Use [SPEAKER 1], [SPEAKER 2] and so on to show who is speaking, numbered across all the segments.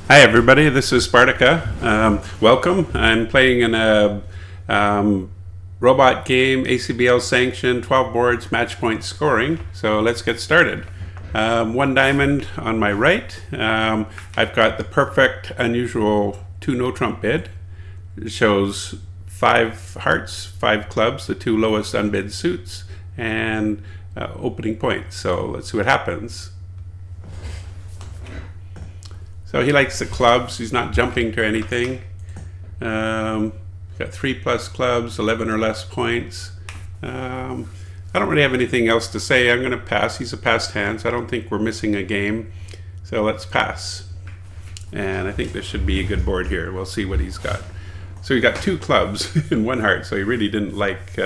[SPEAKER 1] Hi everybody, this is Spartica. Welcome. I'm playing in a robot game, ACBL sanctioned, 12 boards, match point scoring. So let's get started. One diamond on my right. I've got the perfect, unusual 2 no trump bid. It shows 5 hearts, 5 clubs, the 2 lowest unbid suits, and opening points. So let's see what happens. So he likes the clubs. He's not jumping to anything. Got 3 plus clubs, 11 or less points. I don't really have anything else to say. I'm going to pass. He's a passed hand, so I don't think we're missing a game. So let's pass. And I think this should be a good board here. We'll see what he's got. So he got 2 clubs and 1 heart. So he really didn't like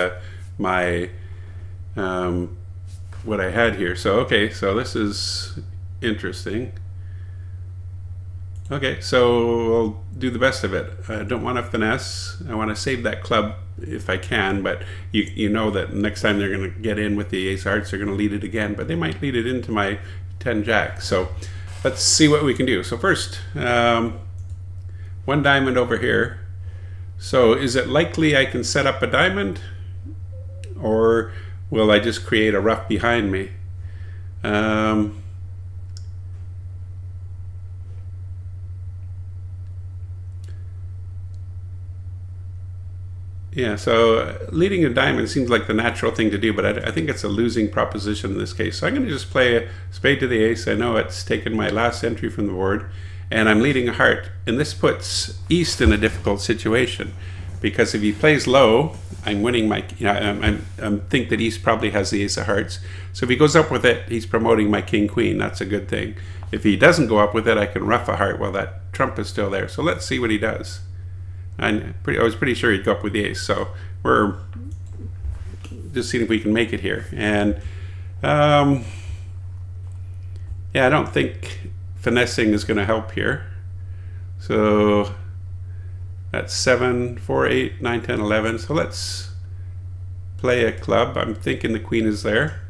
[SPEAKER 1] my what I had here. So okay, so this is interesting. Okay, so I'll do the best of it. I don't want to finesse. I want to save that club if I can, but you know that next time they're going to get in with the ace hearts, they're going to lead it again, but they might lead it into my 10 jack. So let's see what we can do. So first, 1 diamond over here. So is it likely I can set up a diamond, or will I just create a rough behind me? Yeah, so leading a diamond seems like the natural thing to do, but I think it's a losing proposition in this case. So I'm going to just play a spade to the ace. I know it's taken my last entry from the board, and I'm leading a heart. And this puts East in a difficult situation, because if he plays low, I'm winning my. I think that East probably has the ace of hearts. So if he goes up with it, he's promoting my king queen. That's a good thing. If he doesn't go up with it, I can rough a heart while that trump is still there. So let's see what he does. I was pretty sure he'd go up with the ace, so we're just seeing if we can make it here. And yeah, I don't think finessing is going to help here. So that's 7, 4, 8, 9, 10, 11. So let's play a club. I'm thinking the queen is there.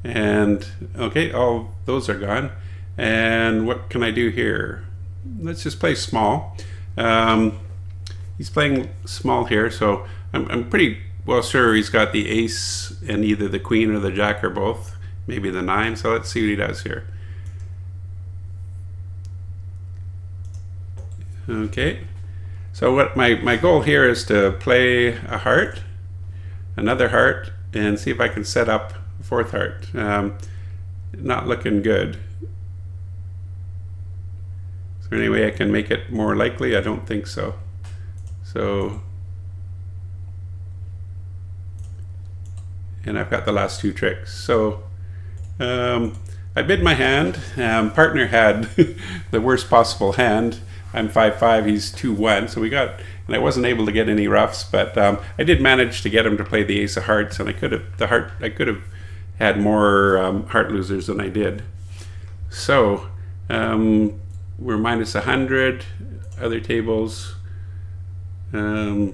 [SPEAKER 1] And okay, all those are gone. And what can I do here? Let's just play small. He's playing small here, so I'm pretty well sure he's got the ace and either the queen or the jack or both, maybe the 9. So let's see what he does here. Okay, so what my goal here is to play a heart, another heart, and see if I can set up a 4th heart. Not looking good. Is there any way I can make it more likely? I don't think so. So, and I've got the last 2 tricks. So I bid my hand. Partner had the worst possible hand. I'm 5-5, he's 2-1. So we got, and I wasn't able to get any roughs, but I did manage to get him to play the ace of hearts, and I could have had more heart losers than I did. So we're minus 100. Other tables. We're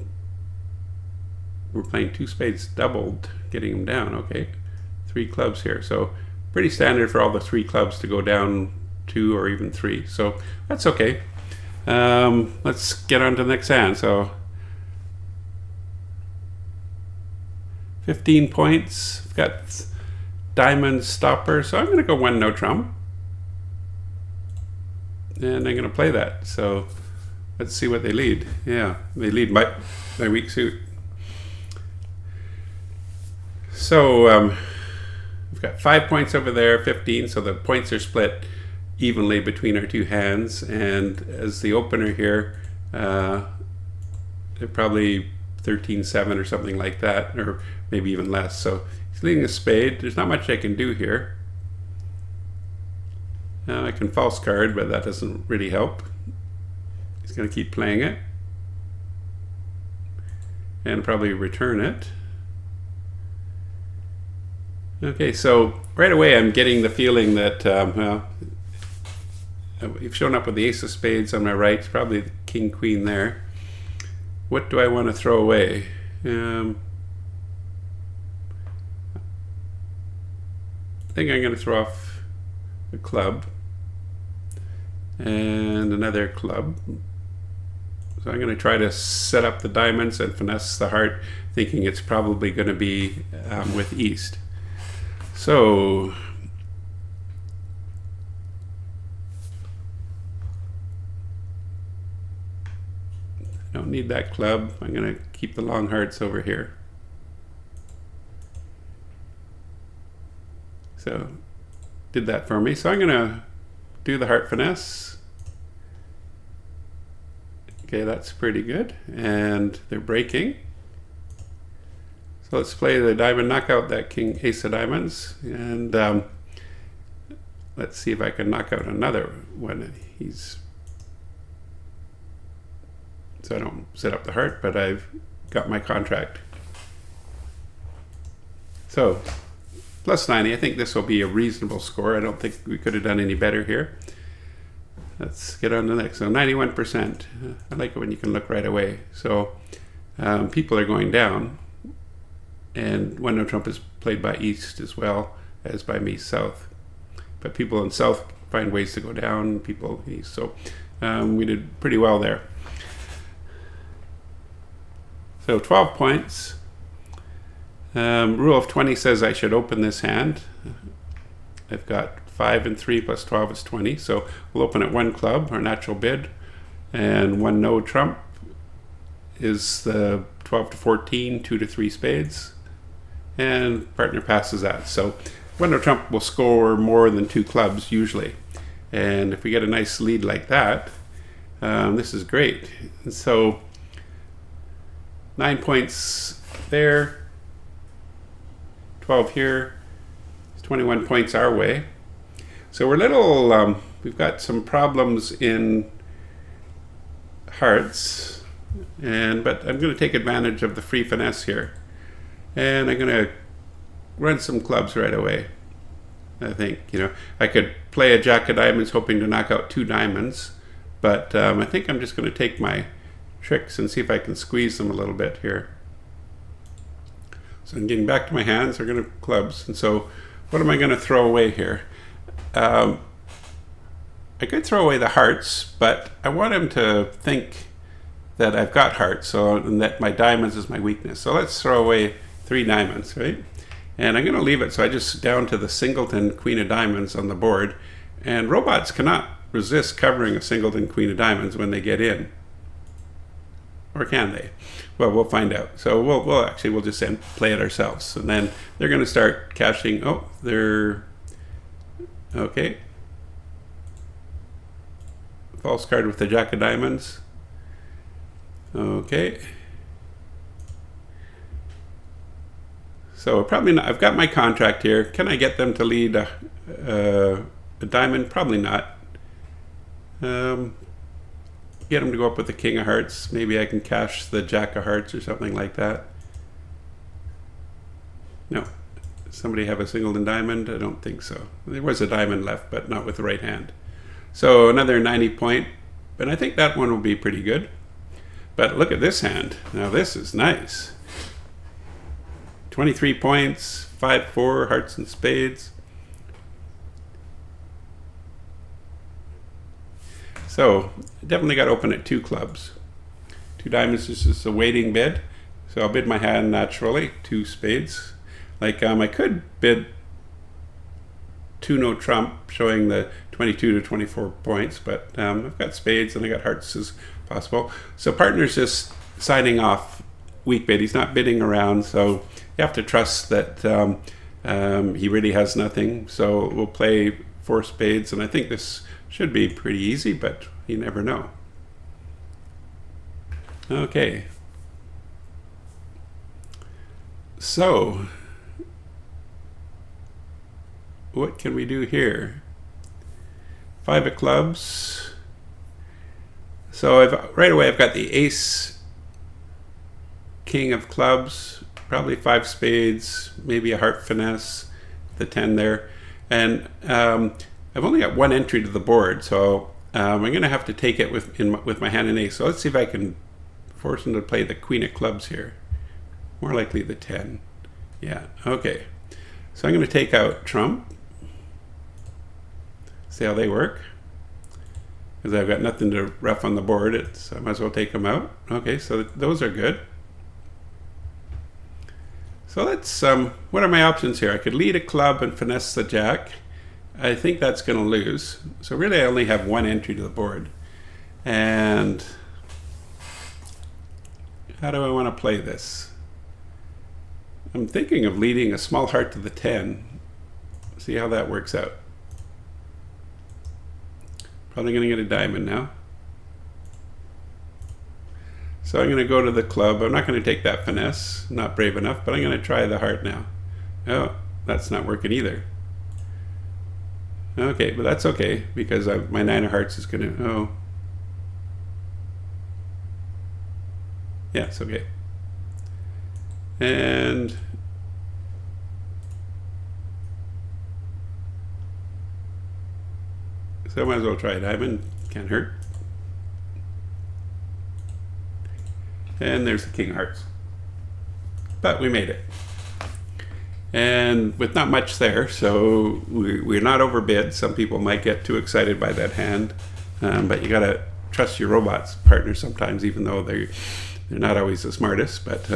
[SPEAKER 1] playing 2 spades doubled, getting him down. Okay, 3 clubs here. So pretty standard for all the 3 clubs to go down 2 or even 3. So that's okay. Let's get on to the next hand. So 15 points. I've got diamond stopper. So I'm going to go 1 no trump. And I'm going to play that. So let's see what they lead. Yeah, they lead my weak suit. So we've got 5 points over there, 15. So the points are split evenly between our 2 hands. And as the opener here, they're probably 13-7 or something like that, or maybe even less. So he's leading a spade. There's not much I can do here. I can false card, but that doesn't really help. He's going to keep playing it and probably return it. Okay, so right away I'm getting the feeling that, well, you've shown up with the ace of spades on my right. It's probably the king queen there. What do I want to throw away? I think I'm going to throw off the club. and another club. So I'm going to try to set up the diamonds and finesse the heart, thinking it's probably going to be with East. So I don't need that club. I'm going to keep the long hearts over here. So did that for me. So I'm going to do the heart finesse. Okay, that's pretty good. And they're breaking. So let's play the diamond, knock out that king ace of diamonds. And let's see if I can knock out another one. So I don't set up the heart, but I've got my contract. So plus 90, I think this will be a reasonable score. I don't think we could have done any better here. Let's get on to the next. So 91%. I like it when you can look right away. So people are going down, and One No Trump is played by East as well as by me South. But people in South find ways to go down, people East. So we did pretty well there. So 12 points. Rule of 20 says I should open this hand. I've got 5 and 3 plus 12 is 20. So we'll open at 1 club, our natural bid. And 1 no trump is the 12 to 14, 2 to 3 spades. And partner passes that. So 1 no trump will score more than 2 clubs usually. And if we get a nice lead like that, this is great. And so 9 points there. 12 here, 21 points our way. So we're little, we've got some problems in hearts, but I'm going to take advantage of the free finesse here. And I'm going to run some clubs right away. I think, I could play a jack of diamonds hoping to knock out 2 diamonds, but I think I'm just going to take my tricks and see if I can squeeze them a little bit here. So I'm getting back to my hands. They're going to clubs. And so what am I going to throw away here? I could throw away the hearts, but I want him to think that I've got hearts, and that my diamonds is my weakness. So let's throw away 3 diamonds, right? And I'm going to leave it so I just down to the singleton queen of diamonds on the board. And robots cannot resist covering a singleton queen of diamonds when they get in. Or can they? Well, we'll find out. So we'll just play it ourselves, and then they're going to start cashing. Oh, they're okay. False card with the jack of diamonds. Okay. So probably not. I've got my contract here. Can I get them to lead a diamond? Probably not. Get them to go up with the king of hearts. Maybe I can cash the jack of hearts or something like that. No. Somebody have a singleton diamond? I don't think so. There was a diamond left, but not with the right hand. So another 90 point, but I think that one will be pretty good. But look at this hand. Now this is nice. 23 points, 5-4, hearts and spades. So definitely got to open at 2 clubs. 2 diamonds is just a waiting bid. So I'll bid my hand naturally, 2 spades. Like I could bid 2 no trump, showing the 22 to 24 points, but I've got spades and I got hearts as possible. So partner's just signing off weak bid. He's not bidding around, so you have to trust that he really has nothing. So we'll play 4 spades, and I think this should be pretty easy, but you never know. Okay. So what can we do here? 5 of clubs. So right away I've got the ace, king of clubs, probably 5 spades, maybe a heart finesse, the 10 there. And I've only got 1 entry to the board, so I'm going to have to take it with my hand and ace. So let's see if I can force him to play the queen of clubs here. More likely the 10. Yeah, okay. So I'm going to take out trump. See how they work. because I've got nothing to rough on the board. I might as well take them out. Okay, so those are good. So let's, what are my options here? I could lead a club and finesse the jack. I think that's going to lose. So really I only have one entry to the board. And how do I want to play this? I'm thinking of leading a small heart to the 10. See how that works out. Probably going to get a diamond now. So I'm going to go to the club. I'm not going to take that finesse. Not brave enough, but I'm going to try the heart now. Oh, that's not working either. Okay, but that's okay because my 9 of hearts is going to... Oh. Yeah, it's okay. And... so I might as well try a diamond. Can't hurt. And there's the king of hearts. But we made it. And with not much there, so we're not overbid. Some people might get too excited by that hand. But you gotta trust your robots partners sometimes, even though they're not always the smartest. But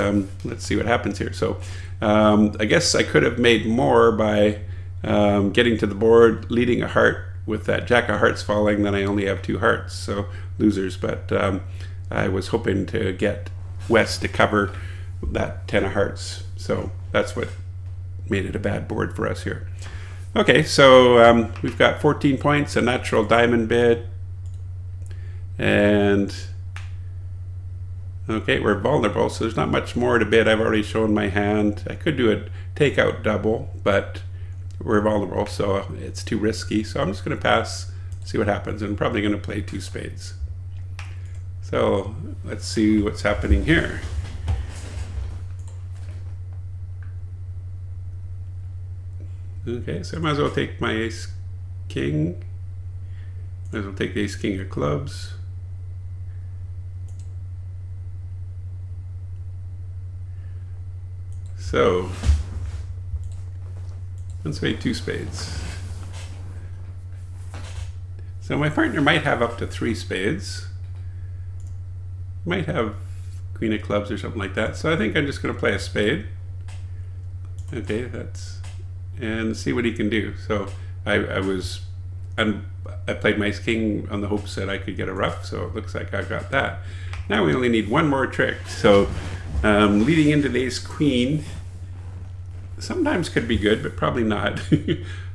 [SPEAKER 1] let's see what happens here. So I guess I could have made more by getting to the board, leading a heart with that jack of hearts falling. Then I only have 2 hearts, so losers. But I was hoping to get West to cover that 10 of hearts. So that's what made it a bad board for us here. Okay, so we've got 14 points, a natural diamond bid. And okay, we're vulnerable, so there's not much more to bid. I've already shown my hand. I could do a takeout double, but we're vulnerable, so it's too risky. So I'm just going to pass, see what happens. I'm probably going to play 2 spades. So let's see what's happening here. Okay, so I might as well take my ace king. Might as well take the ace king of clubs. So let's play 2 spades. So my partner might have up to 3 spades. Might have queen of clubs or something like that. So I think I'm just going to play a spade. Okay, and see what he can do. So I played my ace king on the hopes that I could get a ruff. So it looks like I got that. Now we only need one more trick. So leading into the ace queen sometimes could be good, but probably not.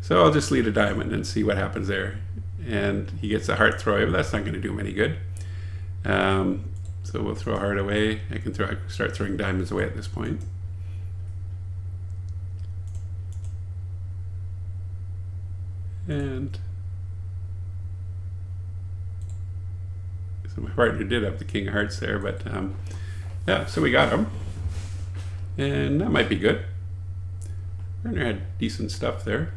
[SPEAKER 1] So I'll just lead a diamond and see what happens there. And he gets a heart throw away, but that's not going to do him any good. So we'll throw a heart away. I can start throwing diamonds away at this point. And so my partner did have the king of hearts there, but yeah, so we got him. And that might be good. Partner had decent stuff there.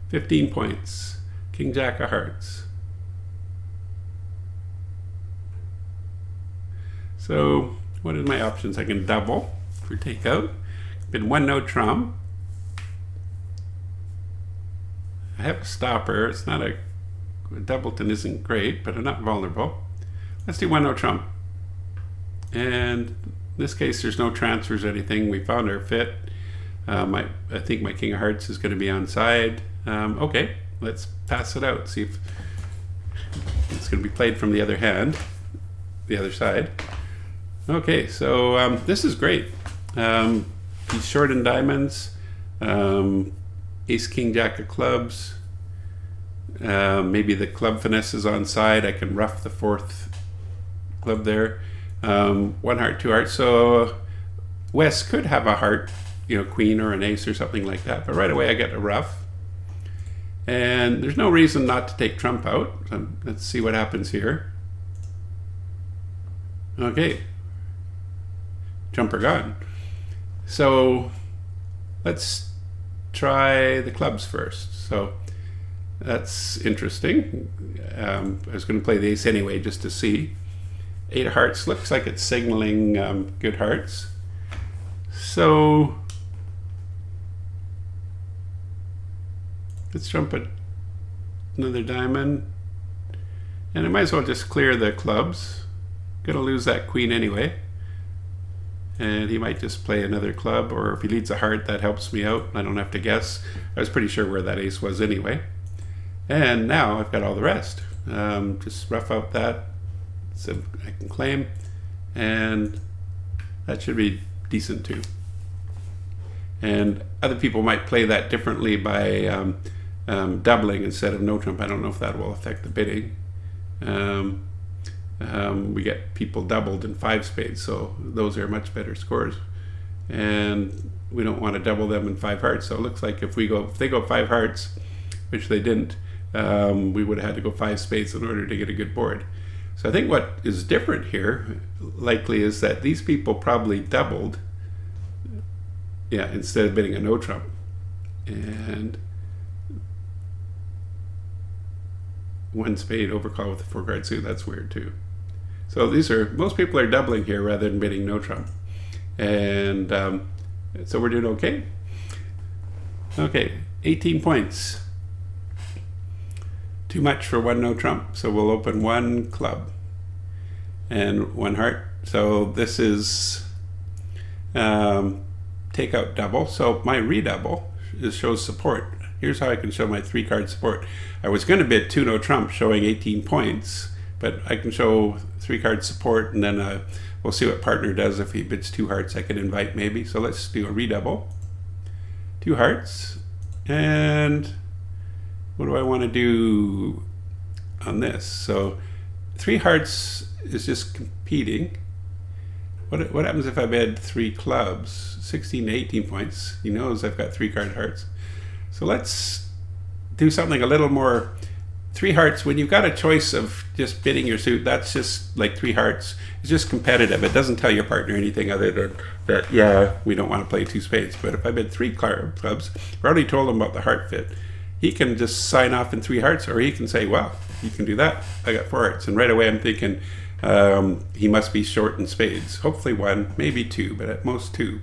[SPEAKER 1] 15 points. King jack of hearts. So what are my options? I can double for takeout. Been 1 no trump. I have a stopper. It's not a doubleton isn't great, but I'm not vulnerable. Let's do 1 no trump. And in this case, there's no transfers or anything. We found our fit. I think my king of hearts is going to be on side. Okay, let's pass it out. See if it's going to be played from the other hand, the other side. Okay, so this is great. He's short in diamonds. Ace king jack of clubs. Maybe the club finesse is on side. I can ruff the 4th club there. 1 heart, 2 hearts. So West could have a heart, queen or an ace or something like that. But right away I get a ruff. And there's no reason not to take trump out. Let's see what happens here. Okay. Trump are gone. So let's try the clubs first. So that's interesting. I was going to play the ace anyway just to see. 8 of hearts looks like it's signaling good hearts. So let's trump a another diamond. And I might as well just clear the clubs. Gonna lose that queen anyway. And he might just play another club, or if he leads a heart, that helps me out. I don't have to guess. I was pretty sure where that ace was anyway. And now I've got all the rest. Just rough out that so I can claim, and that should be decent too. And other people might play that differently by doubling instead of no trump. I don't know if that will affect the bidding. We get people doubled in 5 spades, so those are much better scores. And we don't want to double them in 5 hearts. So it looks like if they go 5 hearts, which they didn't, we would have had to go 5 spades in order to get a good board. So I think what is different here likely is that these people probably doubled, instead of bidding a no trump. And 1 spade overcall with a 4-card suit, that's weird too. So most people are doubling here rather than bidding no trump. And so we're doing okay. Okay, 18 points. Too much for 1 no trump, so we'll open 1 club and 1 heart. So this is take out double. So my redouble shows support. Here's how I can show my 3-card support. I was going to bid 2 no trump, showing 18 points, but I can show 3-card support, and then we'll see what partner does. If he bids 2 hearts, I can invite maybe. So let's do a redouble. 2 hearts, and what do I want to do on this? So 3 hearts is just competing. What happens if I bid 3 clubs? 16 to 18 points. He knows I've got 3-card hearts. So let's do something a little more. 3 hearts, when you've got a choice of just bidding your suit, that's just like 3 hearts. It's just competitive. It doesn't tell your partner anything other than that, we don't want to play 2 spades. But if I bid 3 clubs, I've already told him about the heart fit. He can just sign off in 3 hearts, or he can say, well, you can do that. I got 4 hearts. And right away I'm thinking he must be short in spades. Hopefully 1, maybe 2, but at most 2.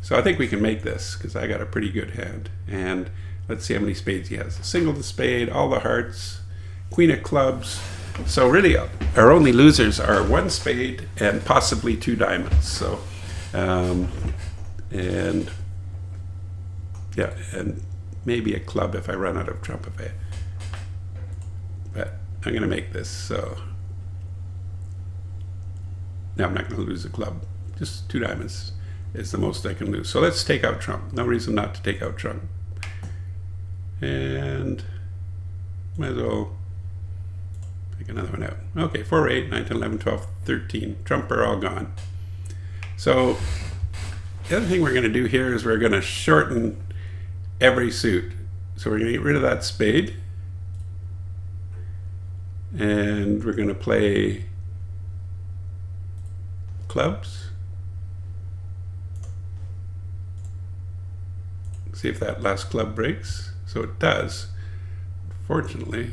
[SPEAKER 1] So I think we can make this because I got a pretty good hand. And let's see how many spades he has. Single to spade, all the hearts, queen of clubs. So really our only losers are 1 spade and possibly 2 diamonds. So, and maybe a club if I run out of trump. But I'm going to make this. So now I'm not going to lose a club. Just 2 diamonds is the most I can lose. So let's take out trump. No reason not to take out trump. And might as well pick another one out. Okay, 4, 8, 9, 10, 11, 12, 13. Trump are all gone. So the other thing we're going to do here is we're going to shorten every suit. So we're going to get rid of that spade. And we're going to play clubs. See if that last club breaks. So it does, fortunately.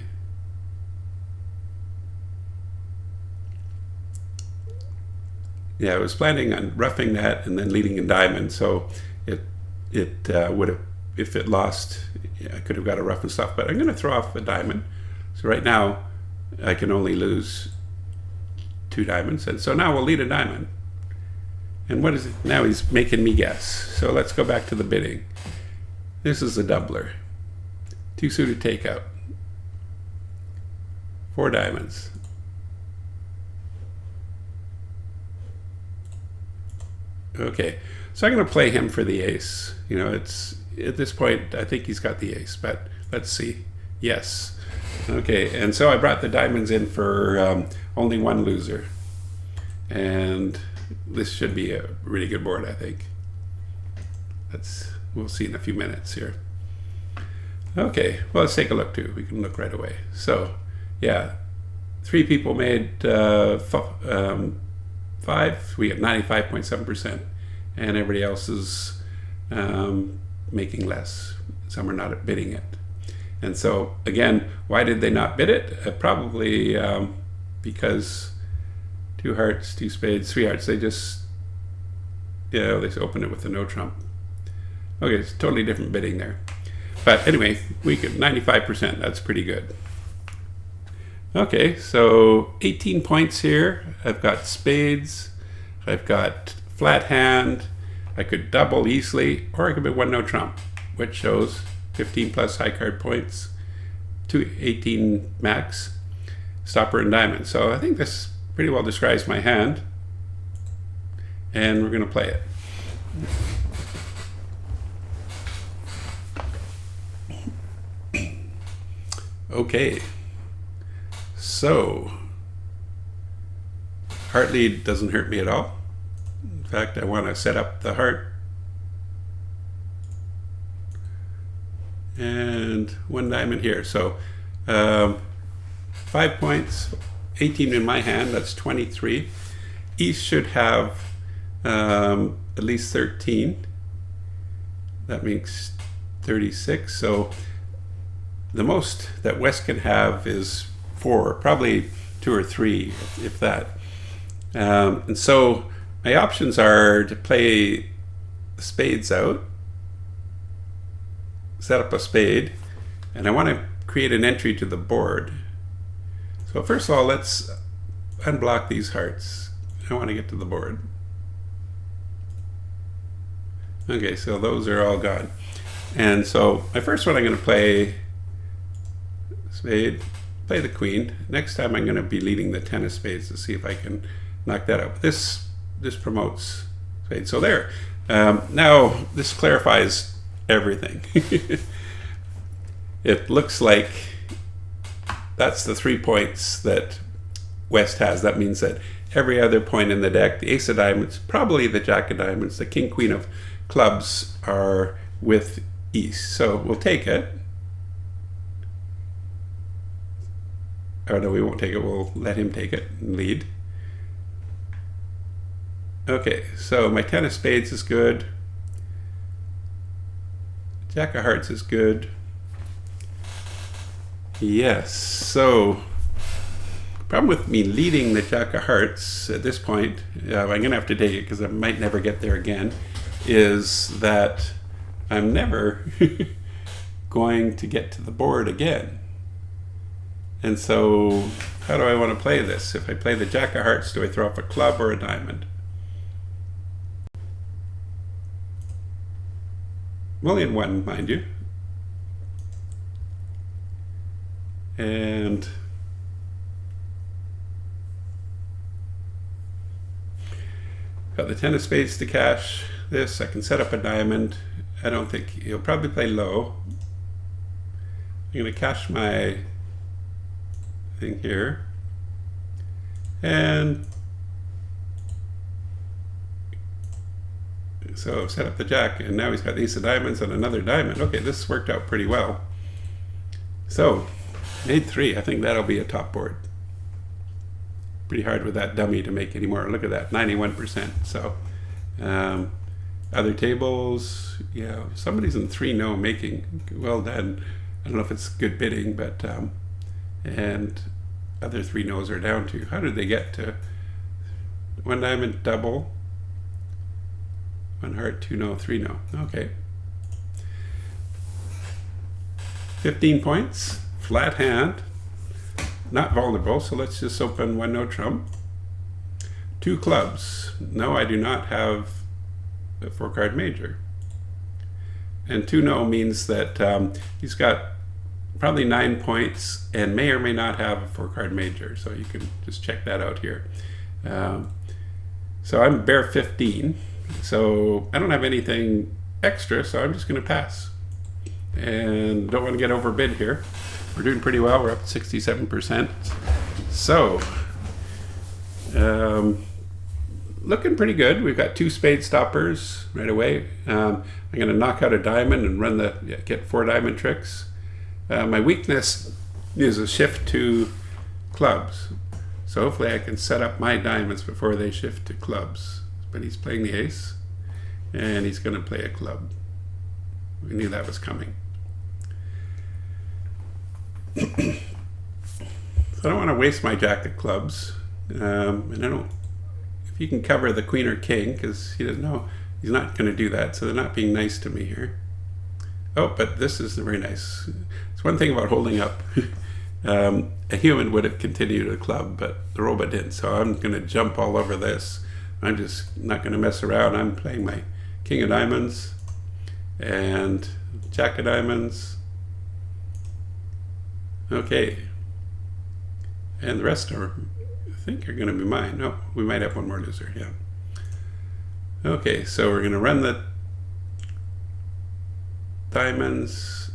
[SPEAKER 1] Yeah, I was planning on roughing that and then leading in diamond, so it would have, if it lost, I could have got a rough and stuff, but I'm going to throw off the diamond. So right now, I can only lose 2 diamonds, and so now we'll lead a diamond. And what is it? Now he's making me guess. So let's go back to the bidding. This is the doubler. 2 suited takeout. 4 diamonds. Okay, so I'm going to play him for the ace. You know, it's at this point, I think he's got the ace, but let's see. Yes. Okay, and so I brought the diamonds in for only 1 loser. And this should be a really good board, I think. We'll see in a few minutes here. Okay, well, let's take a look too. We can look right away. So, yeah, 3 people made 5. We get 95.7%, and everybody else is making less. Some are not bidding it. And so, again, why did they not bid it? Probably because 2 hearts, 2 spades, 3 hearts. They just, they opened it with a no trump. Okay, it's totally different bidding there. But anyway, we get 95%. That's pretty good. Okay, so 18 points here. I've got spades, I've got flat hand, I could double easily, or I could be 1-no trump, which shows 15 plus high card points, 18 max, stopper and diamond. So I think this pretty well describes my hand, and we're going to play it. Okay, so heart lead doesn't hurt me at all. In fact, I want to set up the heart. And 1 diamond here. So 5 points, 18 in my hand, that's 23. East should have at least 13. That makes 36. So the most that West can have is 4, probably 2 or 3, if that. And so my options are to play spades out, set up a spade, and I want to create an entry to the board. So first of all, let's unblock these hearts. I want to get to the board. Okay, so those are all gone. And so my first one, I'm going to play spade, play the queen. Next time I'm going to be leading the 10 of spades to see if I can knock that out. This promotes spade. So there. Now this clarifies everything. It looks like that's the 3 points that West has. That means that every other point in the deck, the ace of diamonds, probably the jack of diamonds, the king, queen of clubs are with East. So we'll take it. Oh no, we won't take it. We'll let him take it and lead. Okay, so my 10 of spades is good. Jack of hearts is good. Yes, so problem with me leading the jack of hearts at this point, I'm going to have to take it because I might never get there again, is that I'm never going to get to the board again. And so how do I want to play this? If I play the jack of hearts, do I throw up a club or a diamond? Only in 1, mind you. And got the 10 of spades to cash this. I can set up a diamond. I don't think he'll probably play low. I'm going to cash my thing here. And so I've set up the jack, and now he's got the ace of diamonds and another diamond. Okay, this worked out pretty well. So, made 3. I think that'll be a top board. Pretty hard with that dummy to make any more. Look at that, 91%. So, other tables, yeah, somebody's in 3-no making. Well done. I don't know if it's good bidding, but, and other 3-nos are down to. How did they get to 1 diamond double? 1 heart, 2-no, 3-no. Okay. 15 points, flat hand, not vulnerable, so let's just open 1-no trump. 2 clubs. No, I do not have a 4-card major. And 2-no means that he's got probably 9 points and may or may not have a 4-card major, so you can just check that out here. So I'm bare 15. So I don't have anything extra, so I'm just going to pass. And don't want to get overbid here. We're doing pretty well. We're up to 67%. So, looking pretty good. We've got 2 spade stoppers right away. I'm going to knock out a diamond and run get 4 diamond tricks. My weakness is a shift to clubs. So hopefully I can set up my diamonds before they shift to clubs. But he's playing the ace, and he's going to play a club. We knew that was coming. So I don't want to waste my jack of clubs, and I don't. If you can cover the queen or king, because he doesn't know, he's not going to do that. So they're not being nice to me here. Oh, but this is very nice. It's one thing about holding up A human would have continued a club, but the robot didn't. So I'm going to jump all over this. I'm just not going to mess around. I'm playing my king of diamonds and jack of diamonds. Okay. And the rest are, I think, are going to be mine. No, we might have one more loser. Yeah. Okay, so we're going to run the diamonds.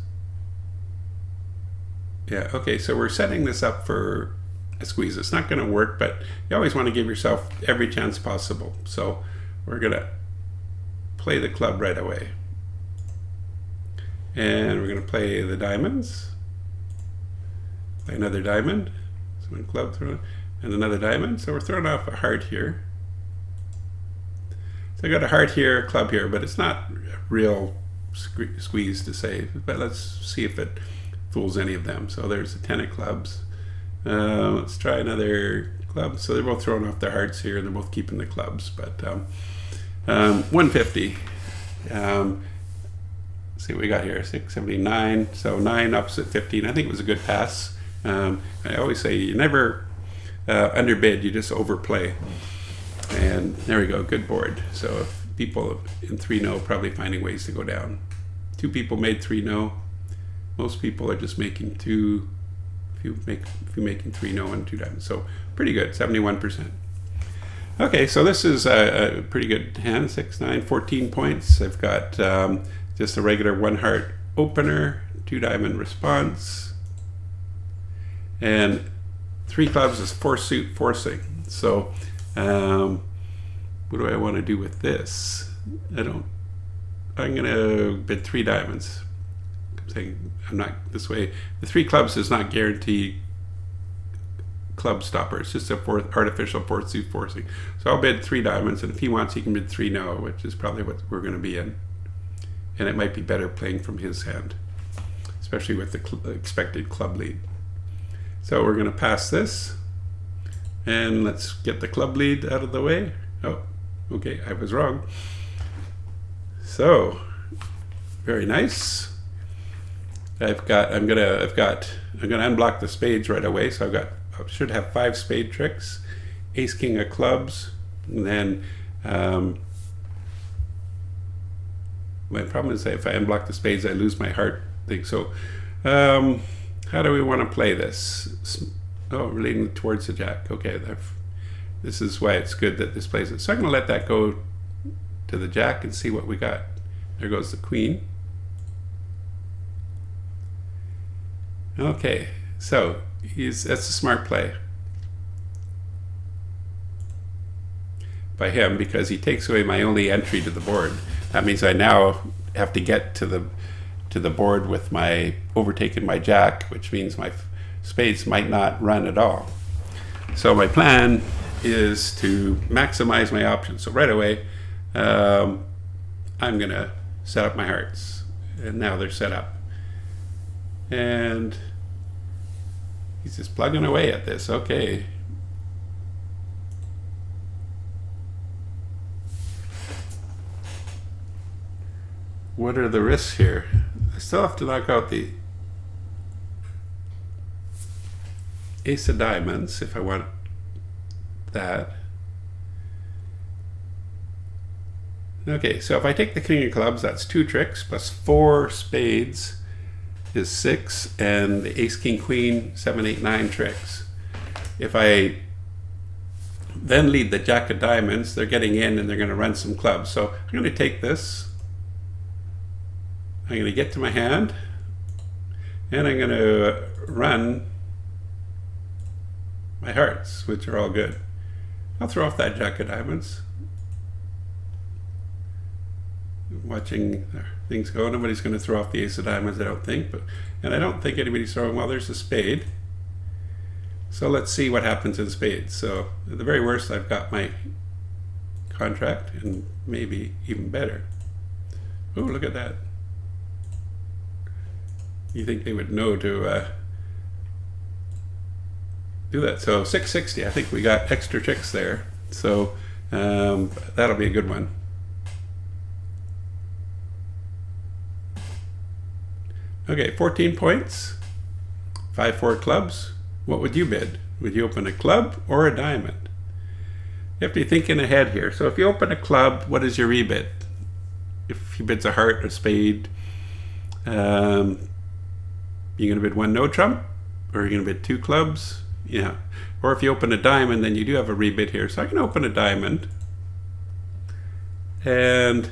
[SPEAKER 1] Yeah, okay, so we're setting this up for a squeeze. It's not going to work, but you always want to give yourself every chance possible. So we're going to play the club right away. And we're going to play the diamonds. Play another diamond. So one club thrown, and another diamond. So we're throwing off a heart here. So I got a heart here, a club here, but it's not a real squeeze to save. But let's see if it fools any of them. So there's a 10 of clubs. Let's try another club. So they're both throwing off their hearts here, and they're both keeping the clubs. But 150. Let's see what we got here. 679. So 9 opposite 15. I think it was a good pass. I always say you never underbid, you just overplay. And there we go, good board. So if people in 3-0 probably finding ways to go down. 2 people made 3-0. Most people are just making 2. If you making 3-0 and 2 diamonds. So pretty good, 71%. Okay, so this is a pretty good hand. 6, 9, 14 points. I've got just a regular 1 heart opener, 2 diamond response, and 3 clubs is 4 suit forcing. So what do I want to do with this? I'm gonna bid 3 diamonds. I'm saying I'm not this way. The 3 clubs is not guaranteed club stopper. It's just a artificial 4 suit forcing. So I'll bid 3 diamonds, and if he wants, he can bid 3 no, which is probably what we're going to be in. And it might be better playing from his hand, especially with the expected club lead. So we're going to pass this, and let's get the club lead out of the way. Oh, okay, I was wrong. So, very nice. I'm gonna unblock the spades right away. So I should have 5 spade tricks, ace king of clubs, and then my problem is that if I unblock the spades, I lose my heart thing. So how do we want to play this? Oh, relating towards the jack. Okay, this is why it's good that this plays it. So I'm going to let that go to the jack and see what we got. There goes the queen. Okay, so that's a smart play by him, because he takes away my only entry to the board. That means I now have to get to the board with my overtaking my jack, which means my spades might not run at all. So my plan is to maximize my options. So right away, I'm gonna set up my hearts, and now they're set up, and he's just plugging away at this. Okay. What are the risks here? I still have to knock out the ace of diamonds if I want that. Okay, so if I take the king of clubs, that's 2 tricks plus 4 spades is 6, and the ace king queen 7, 8, 9 tricks. If I then lead the jack of diamonds, they're getting in and they're going to run some clubs. So I'm going to take this. I'm going to get to my hand, and I'm going to run my hearts, which are all good. I'll throw off that jack of diamonds. Watching things go. Nobody's going to throw off the ace of diamonds, I don't think. And I don't think anybody's throwing. Well, there's a spade. So let's see what happens in spades. So at the very worst, I've got my contract, and maybe even better. Oh, look at that. You think they would know to do that. So 660, I think we got extra tricks there. So that'll be a good one. Okay, 14 points, 5-4 clubs, what would you bid? Would you open a club or a diamond? You have to be thinking ahead here. So if you open a club, what is your rebid? If he bids a heart, a spade, you're going to bid 1 no trump, or you're going to bid 2 clubs. Yeah. Or if you open a diamond, then you do have a rebid here. So I can open a diamond. And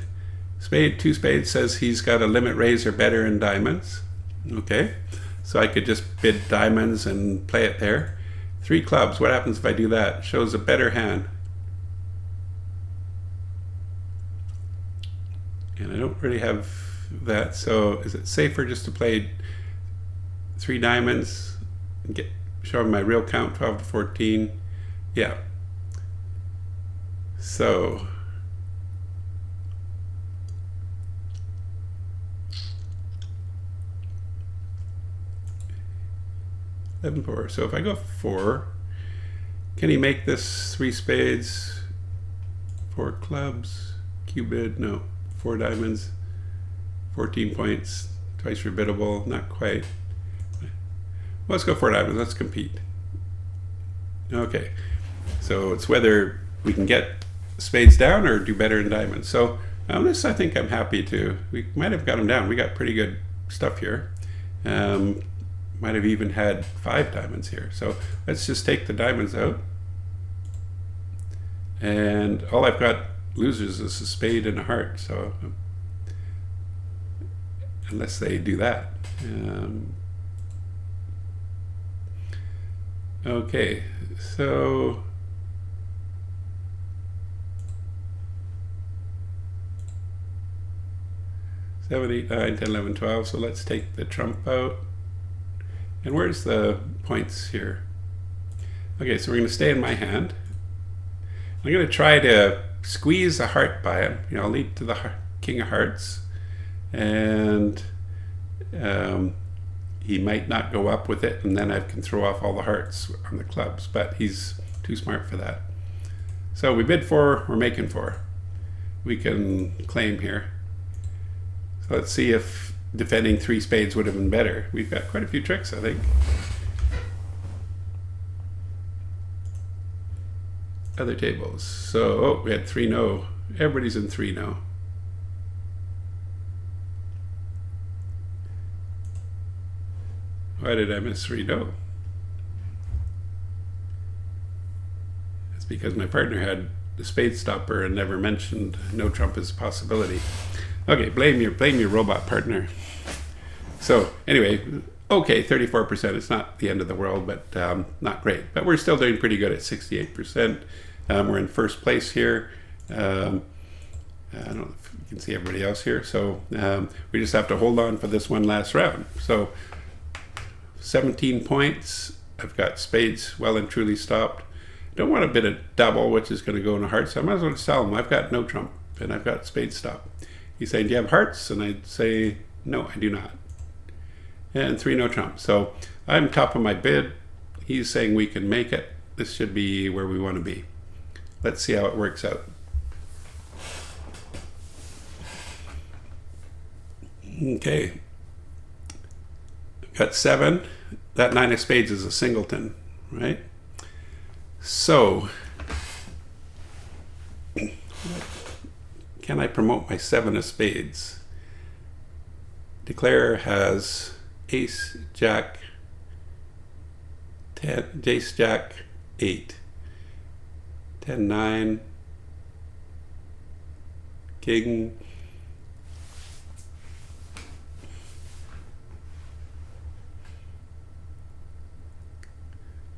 [SPEAKER 1] spade, 2 spades says he's got a limit raise or better in diamonds. Okay. So I could just bid diamonds and play it there. 3 clubs, what happens if I do that? Shows a better hand. And I don't really have that, so is it safer just to play 3 diamonds and show my real count, 12 to 14? Yeah. So $11-4. So if I go 4, can he make this 3 spades, 4 clubs, Q-bid? No. 4 diamonds, 14 points, twice rebiddable, not quite. Well, let's go 4 diamonds, let's compete. Okay, so it's whether we can get spades down or do better in diamonds. So this I think I'm happy to. We might have got them down. We got pretty good stuff here. Might have even had 5 diamonds here. So let's just take the diamonds out. And all I've got losers is a spade and a heart, so unless they do that. Okay, so seven, 8, 9, 10, 11, 12. So let's take the trump out. And where's the points here? Okay, so we're going to stay in my hand. I'm going to try to squeeze a heart by him. You know, I'll lead to the king of hearts, and he might not go up with it, and then I can throw off all the hearts on the clubs, but he's too smart for that. So we bid 4, we're making 4. We can claim here. So let's see if defending 3 spades would have been better. We've got quite a few tricks, I think. Other tables. So we had 3 no. Everybody's in 3 no. Why did I miss 3 no? It's because my partner had the spade stopper and never mentioned no trump as a possibility. Okay, blame your robot partner. So anyway, okay, 34%. It's not the end of the world, but not great. But we're still doing pretty good at 68%. We're in first place here. I don't know if you can see everybody else here. So we just have to hold on for this one last round. So 17 points. I've got spades well and truly stopped. Don't want a bit of double, which is going to go in a heart. So I might as well sell them. I've got no trump, and I've got spades stopped. He's saying, do you have hearts? And I'd say, no, I do not. And 3 no trump. So I'm top of my bid. He's saying we can make it. This should be where we want to be. Let's see how it works out. Okay. Got 7. That 9 of spades is a singleton, right? So, can I promote my 7 of spades? Declare has ace, jack, 10, ace, jack, 8, 10, 9, king,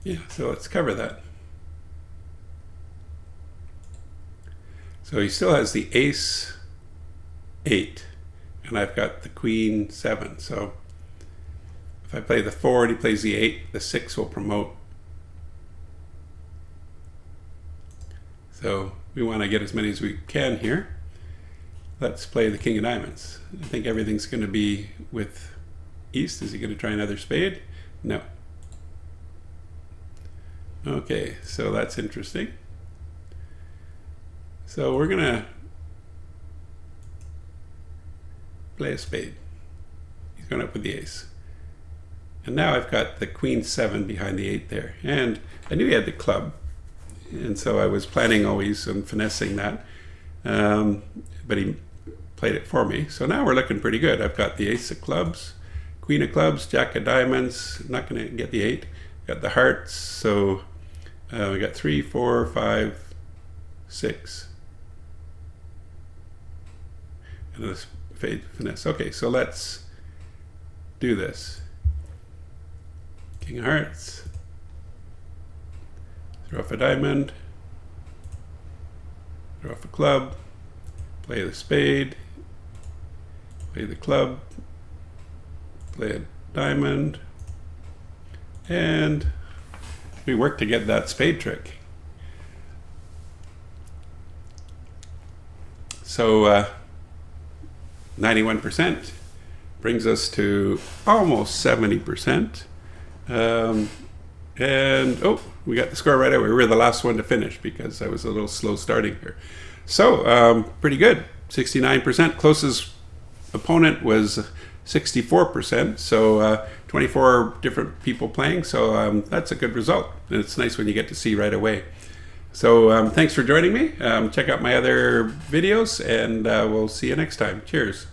[SPEAKER 1] yeah, so let's cover that. So he still has the ace, 8, and I've got the queen, 7. So if I play the 4 and he plays the 8, the 6 will promote. So we want to get as many as we can here. Let's play the king of diamonds. I think everything's going to be with east. Is he going to try another spade? No. Okay, so that's interesting. So we're going to play a spade. He's going up with the ace. And now I've got the queen 7 behind the 8 there. And I knew he had the club. And so I was planning always on finessing that. But he played it for me. So now we're looking pretty good. I've got the ace of clubs, queen of clubs, jack of diamonds. I'm not going to get the 8. Got the hearts. So we got 3, 4, 5, 6. And a spade finesse. Okay, so let's do this. King of hearts. Throw off a diamond. Throw off a club. Play the spade. Play the club. Play a diamond. And we work to get that spade trick. So 91% brings us to almost 70%. And oh, we got the score right away. We were the last one to finish because I was a little slow starting here. So pretty good, 69%. Closest opponent was 64%. So 24 different people playing. So that's a good result. And it's nice when you get to see right away. So thanks for joining me. Check out my other videos, and we'll see you next time. Cheers.